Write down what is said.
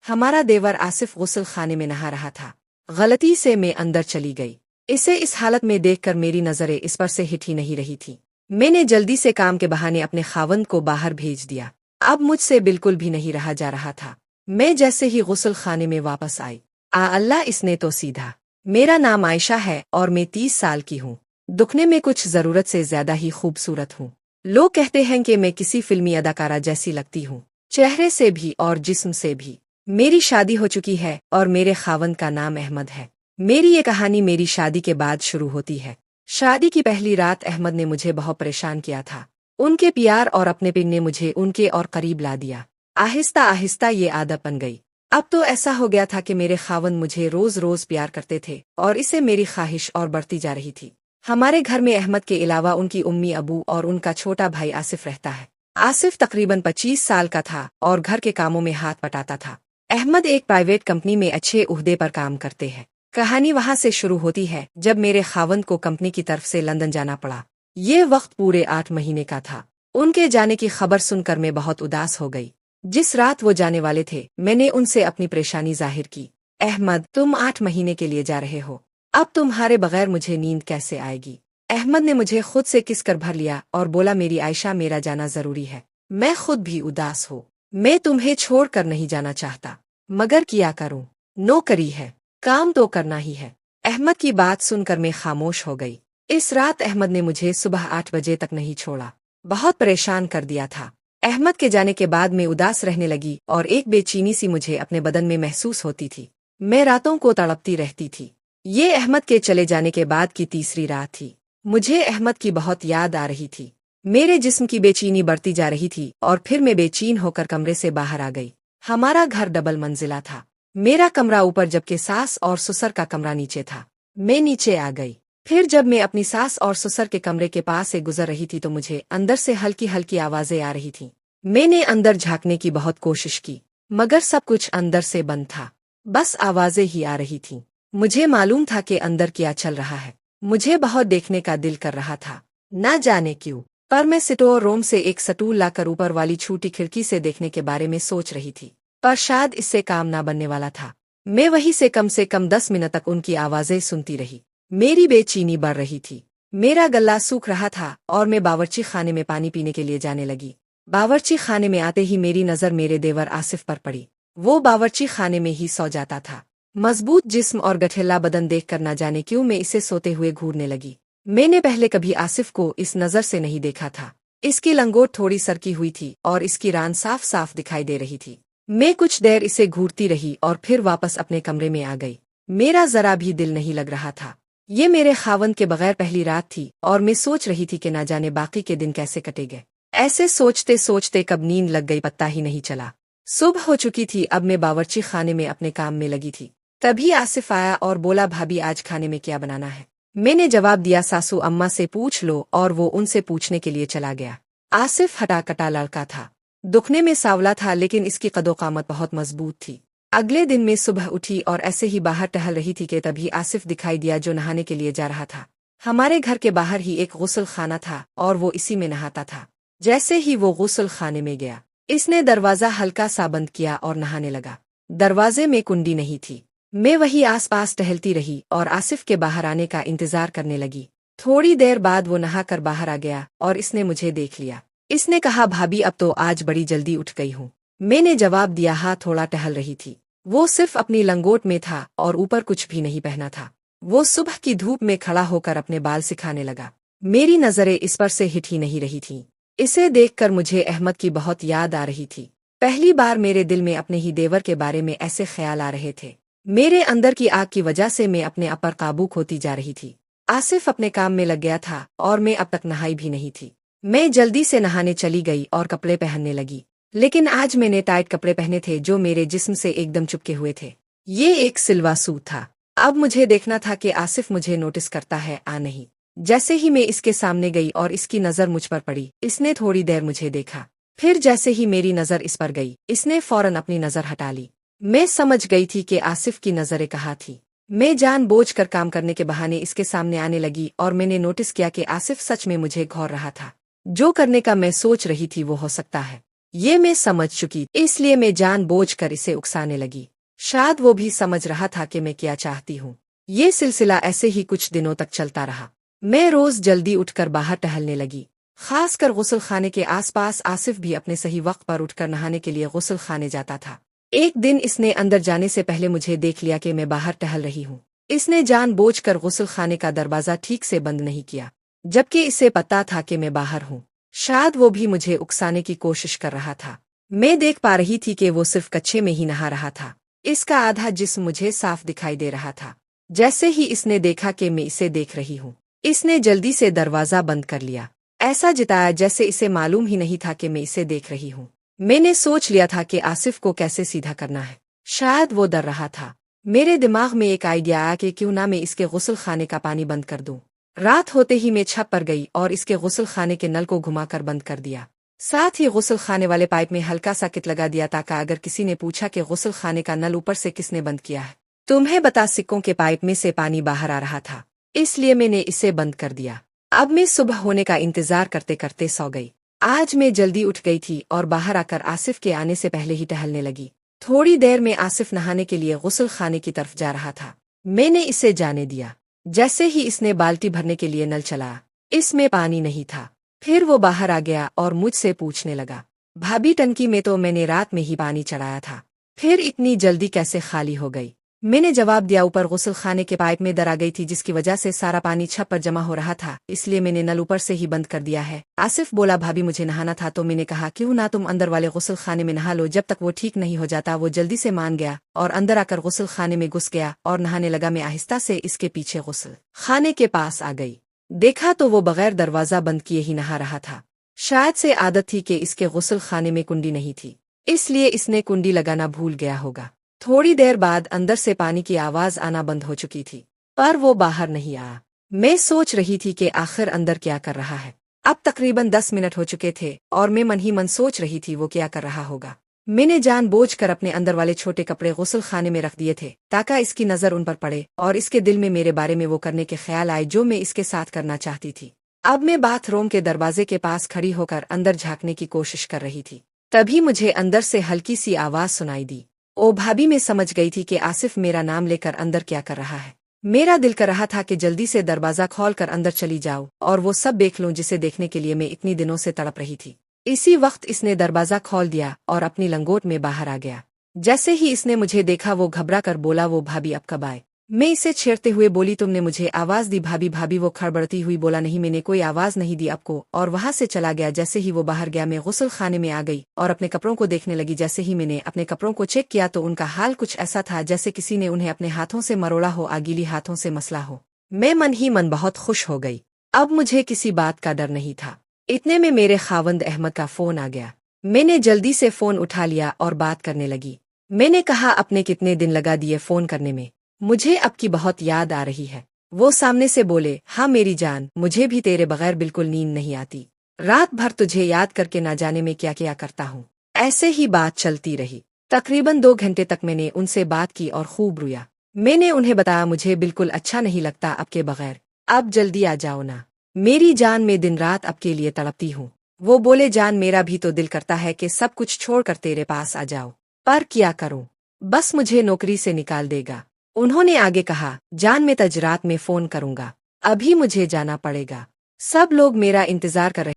हमारा देवर आसिफ गुस्ल खाने में नहा रहा था। गलती से मैं अंदर चली गई। इसे इस हालत में देखकर मेरी नजरें इस पर से हिट ही नहीं रही थी। मैंने जल्दी से काम के बहाने अपने खावंद को बाहर भेज दिया। अब मुझसे बिल्कुल भी नहीं रहा जा रहा था। मैं जैसे ही गुस्ल खाने में वापस आई, अल्लाह, इसने तो सीधा। मेरा नाम आयशा है और मैं 30 साल की हूँ। दुखने में कुछ जरूरत से ज्यादा ही खूबसूरत हूँ। लोग कहते हैं कि मैं किसी फिल्मी अदाकारा जैसी लगती हूँ, चेहरे से भी और जिस्म से भी। मेरी शादी हो चुकी है और मेरे खावंद का नाम अहमद है। मेरी ये कहानी मेरी शादी के बाद शुरू होती है। शादी की पहली रात अहमद ने मुझे बहुत परेशान किया था। उनके प्यार और अपनेपन ने मुझे उनके और करीब ला दिया। आहिस्ता आहिस्ता ये आदत बन गई। अब तो ऐसा हो गया था कि मेरे खावंद मुझे रोज रोज प्यार करते थे और इससे मेरी ख्वाहिश और बढ़ती जा रही थी। हमारे घर में अहमद के अलावा उनकी उम्मी, अबू और उनका छोटा भाई आसिफ रहता है। आसिफ तकरीबन 25 साल का था और घर के कामों में हाथ बटाता था। अहमद एक प्राइवेट कंपनी में अच्छे उहदे पर काम करते हैं। कहानी वहां से शुरू होती है जब मेरे खावंद को कंपनी की तरफ से लंदन जाना पड़ा। ये वक्त पूरे 8 महीने का था। उनके जाने की खबर सुनकर मैं बहुत उदास हो गई। जिस रात वो जाने वाले थे, मैंने उनसे अपनी परेशानी जाहिर की। अहमद, तुम 8 महीने के लिए जा रहे हो। अब तुम्हारे बगैर मुझे नींद कैसे आएगी। अहमद ने मुझे खुद से किस कर भर लिया और बोला, मेरी आयशा, मेरा जाना जरूरी है। मैं खुद भी उदास हूँ। मैं तुम्हें छोड़ कर नहीं जाना चाहता, मगर क्या करूँ, नौकरी है, काम तो करना ही है। अहमद की बात सुनकर मैं खामोश हो गई। इस रात अहमद ने मुझे सुबह 8 बजे तक नहीं छोड़ा। बहुत परेशान कर दिया था। अहमद के जाने के बाद मैं उदास रहने लगी और एक बेचैनी सी मुझे अपने बदन में महसूस होती थी। मैं रातों को तड़पती रहती थी। ये अहमद के चले जाने के बाद की तीसरी रात थी। मुझे अहमद की बहुत याद आ रही थी। मेरे जिस्म की बेचैनी बढ़ती जा रही थी और फिर मैं बेचैन होकर कमरे से बाहर आ गई। हमारा घर डबल मंजिला था। मेरा कमरा ऊपर जबकि सास और ससुर का कमरा नीचे था। मैं नीचे आ गई। फिर जब मैं अपनी सास और ससुर के कमरे के पास से गुजर रही थी तो मुझे अंदर से हल्की हल्की आवाजें आ रही थीं। मैंने अंदर झांकने की बहुत कोशिश की, मगर सब कुछ अंदर से बंद था। बस आवाजें ही आ रही थीं। मुझे मालूम था कि अंदर क्या चल रहा है। मुझे बहुत देखने का दिल कर रहा था, न जाने क्यों, पर मैं स्टोर रूम से एक स्टूल लाकर ऊपर वाली छोटी खिड़की से देखने के बारे में सोच रही थी, पर शायद इससे काम ना बनने वाला था। मैं वहीं से कम 10 मिनट तक उनकी आवाजें सुनती रही। मेरी बेचैनी बढ़ रही थी। मेरा गला सूख रहा था और मैं बावर्ची खाने में पानी पीने के लिए जाने लगी। बावर्ची खाने में आते ही मेरी नजर मेरे देवर आसिफ पर पड़ी। वो बावर्ची खाने में ही सो जाता था। मजबूत जिस्म और गठिला बदन देखकर न जाने क्यों मैं इसे सोते हुए घूरने लगी। मैंने पहले कभी आसिफ को इस नजर से नहीं देखा था। इसकी लंगोट थोड़ी सरकी हुई थी और इसकी रान साफ साफ दिखाई दे रही थी। मैं कुछ देर इसे घूरती रही और फिर वापस अपने कमरे में आ गई। मेरा जरा भी दिल नहीं लग रहा था। ये मेरे खावंद के बगैर पहली रात थी और मैं सोच रही थी कि ना जाने बाकी के दिन कैसे कटेंगे। ऐसे सोचते सोचते कब नींद लग गई पता ही नहीं चला। सुबह हो चुकी थी। अब मैं बावर्ची खाने में अपने काम में लगी थी। तभी आसिफ आया और बोला, भाभी, आज खाने में क्या बनाना है। मैंने जवाब दिया, सासू अम्मा से पूछ लो, और वो उनसे पूछने के लिए चला गया। आसिफ हटा-कटा लड़का था। दुखने में सावला था, लेकिन इसकी कदो-कामत बहुत मजबूत थी। अगले दिन मैं सुबह उठी और ऐसे ही बाहर टहल रही थी कि तभी आसिफ दिखाई दिया, जो नहाने के लिए जा रहा था। हमारे घर के बाहर ही एक गुस्ल खाना था और वो इसी में नहाता था। जैसे ही वो गुस्ल खाने में गया, इसने दरवाजा हल्का सा बंद किया और नहाने लगा। दरवाजे में कुंडी नहीं थी। मैं वही आसपास टहलती रही और आसिफ के बाहर आने का इंतजार करने लगी। थोड़ी देर बाद वो नहाकर बाहर आ गया और इसने मुझे देख लिया। इसने कहा, भाभी, अब तो आज बड़ी जल्दी उठ गई हूँ। मैंने जवाब दिया, हाँ, थोड़ा टहल रही थी। वो सिर्फ अपनी लंगोट में था और ऊपर कुछ भी नहीं पहना था। वो सुबह की धूप में खड़ा होकर अपने बाल सिखाने लगा। मेरी नजरें इस पर से हिट ही नहीं रही थीं। इसे देखकर मुझे अहमद की बहुत याद आ रही थी। पहली बार मेरे दिल में अपने ही देवर के बारे में ऐसे ख्याल आ रहे थे। मेरे अंदर की आग की वजह से मैं अपने आप पर काबू खोती जा रही थी। आसिफ अपने काम में लग गया था और मैं अब तक नहाई भी नहीं थी। मैं जल्दी से नहाने चली गई और कपड़े पहनने लगी, लेकिन आज मैंने टाइट कपड़े पहने थे जो मेरे जिस्म से एकदम चिपके हुए थे। ये एक सिल्वा सूट था। अब मुझे देखना था कि आसिफ मुझे नोटिस करता है या नहीं। जैसे ही मैं इसके सामने गई और इसकी नजर मुझ पर पड़ी, इसने थोड़ी देर मुझे देखा। फिर जैसे ही मेरी नजर इस पर गई, इसने फौरन अपनी नजर हटा ली। मैं समझ गई थी कि आसिफ की नजरें कहाँ थी। मैं जानबूझकर काम करने के बहाने इसके सामने आने लगी और मैंने नोटिस किया कि आसिफ सच में मुझे घौर रहा था। जो करने का मैं सोच रही थी वो हो सकता है। ये मैं समझ चुकी, इसलिए मैं जानबूझकर इसे उकसाने लगी। शायद वो भी समझ रहा था कि मैं क्या चाहती हूँ। ये सिलसिला ऐसे ही कुछ दिनों तक चलता रहा। मैं रोज जल्दी उठकर बाहर टहलने लगी, खासकर गुस्ल खाने के आसपास। आसिफ भी अपने सही वक्त पर उठकर नहाने के लिए गुस्ल खाने जाता था। एक दिन इसने अंदर जाने से पहले मुझे देख लिया कि मैं बाहर टहल रही हूँ। इसने जानबूझकर गुस्ल खाने का दरवाजा ठीक से बंद नहीं किया, जबकि इसे पता था कि मैं बाहर हूँ। शायद वो भी मुझे उकसाने की कोशिश कर रहा था। मैं देख पा रही थी कि वो सिर्फ कच्चे में ही नहा रहा था। इसका आधा जिस्म मुझे साफ दिखाई दे रहा था। जैसे ही इसने देखा कि मैं इसे देख रही हूँ, इसने जल्दी से दरवाजा बंद कर लिया, ऐसा जताया जैसे इसे मालूम ही नहीं था कि मैं इसे देख रही हूँ। मैंने सोच लिया था कि आसिफ को कैसे सीधा करना है। शायद वो डर रहा था। मेरे दिमाग में एक आइडिया आया कि क्यों ना मैं इसके गुस्ल खाने का पानी बंद कर दूं। रात होते ही मैं छत पर गई और इसके गुस्ल खाने के नल को घुमाकर बंद कर दिया। साथ ही गुस्ल खाने वाले पाइप में हल्का सा किट लगा दिया, ताकि अगर किसी ने पूछा कि गुस्ल खाने का नल ऊपर से किसने बंद किया है, तुम्हें बता सिक्कों के पाइप में से पानी बाहर आ रहा था, इसलिए मैंने इसे बंद कर दिया। अब मैं सुबह होने का इंतजार करते करते सो गई। आज मैं जल्दी उठ गई थी और बाहर आकर आसिफ के आने से पहले ही टहलने लगी। थोड़ी देर में आसिफ नहाने के लिए गुस्ल खाने की तरफ जा रहा था। मैंने इसे जाने दिया। जैसे ही इसने बाल्टी भरने के लिए नल चलाया, इसमें पानी नहीं था। फिर वो बाहर आ गया और मुझसे पूछने लगा, भाभी टंकी में तो मैंने रात में ही पानी चढ़ाया था, फिर इतनी जल्दी कैसे खाली हो गई? मैंने जवाब दिया, ऊपर गुस्ल खाने के पाइप में दर आ गई थी, जिसकी वजह से सारा पानी छत पर जमा हो रहा था, इसलिए मैंने नल ऊपर से ही बंद कर दिया है। आसिफ बोला, भाभी मुझे नहाना था। तो मैंने कहा, क्यों ना तुम अंदर वाले गुस्ल खाने में नहा लो, जब तक वो ठीक नहीं हो जाता। वो जल्दी से मान गया और अंदर आकर गुस्ल खाने में घुस गया और नहाने लगा। मैं आहिस्ता से इसके पीछे गुस्ल खाने के पास आ गई। देखा तो वो बगैर दरवाजा बंद किए ही नहा रहा था। शायद से आदत थी कि इसके गुस्ल खाने में कुंडी नहीं थी, इसलिए इसने कुंडी लगाना भूल गया होगा। थोड़ी देर बाद अंदर से पानी की आवाज आना बंद हो चुकी थी, पर वो बाहर नहीं आया। मैं सोच रही थी कि आखिर अंदर क्या कर रहा है। अब तकरीबन 10 मिनट हो चुके थे और मैं मन ही मन सोच रही थी वो क्या कर रहा होगा। मैंने जानबूझकर अपने अंदर वाले छोटे कपड़े गुस्ल खाने में रख दिए थे, ताकि इसकी नजर उन पर पड़े और इसके दिल में मेरे बारे में वो करने के ख्याल आए जो मैं इसके साथ करना चाहती थी। अब मैं बाथरूम के दरवाजे के पास खड़ी होकर अंदर झांकने की कोशिश कर रही थी। तभी मुझे अंदर से हल्की सी आवाज सुनाई दी। ओ भाभी, मैं समझ गई थी कि आसिफ मेरा नाम लेकर अंदर क्या कर रहा है। मेरा दिल कर रहा था कि जल्दी से दरवाजा खोलकर अंदर चली जाऊं और वो सब देख लूं जिसे देखने के लिए मैं इतनी दिनों से तड़प रही थी। इसी वक्त इसने दरवाजा खोल दिया और अपनी लंगोट में बाहर आ गया। जैसे ही इसने मुझे देखा, वो घबरा कर बोला, वो भाभी अब कब आए? मैं इसे छेड़ते हुए बोली, तुमने मुझे आवाज दी भाभी? भाभी वो खड़बड़ती हुई बोला, नहीं, मैंने कोई आवाज नहीं दी आपको, और वहां से चला गया। जैसे ही वो बाहर गया, मैं गुस्ल खाने में आ गई और अपने कपड़ों को देखने लगी। जैसे ही मैंने अपने कपड़ों को चेक किया तो उनका हाल कुछ ऐसा था जैसे किसी ने उन्हें अपने हाथों से मरोड़ा हो, गीली हाथों से मसला हो। मैं मन ही मन बहुत खुश हो गई। अब मुझे किसी बात का डर नहीं था। इतने में मेरे खावंद अहमद का फोन आ गया। मैंने जल्दी से फोन उठा लिया और बात करने लगी। मैंने कहा, अपने कितने दिन लगा दिए फोन करने में, मुझे अब की बहुत याद आ रही है। वो सामने से बोले, हाँ मेरी जान, मुझे भी तेरे बगैर बिल्कुल नींद नहीं आती। रात भर तुझे याद करके ना जाने में क्या क्या करता हूँ। ऐसे ही बात चलती रही। तकरीबन 2 घंटे तक मैंने उनसे बात की और खूब रोया। मैंने उन्हें बताया, मुझे बिल्कुल अच्छा नहीं लगता आपके बगैर, अब जल्दी आ जाओ ना मेरी जान, मैं दिन रात आपके लिए तड़पती हूँ। वो बोले, जान मेरा भी तो दिल करता है कि सब कुछ छोड़कर तेरे पास आ जाओ, पर क्या करूँ, बस मुझे नौकरी से निकाल देगा। उन्होंने आगे कहा, जान मैं तज रात में फोन करूंगा, अभी मुझे जाना पड़ेगा। सब लोग मेरा इंतजार कर रहे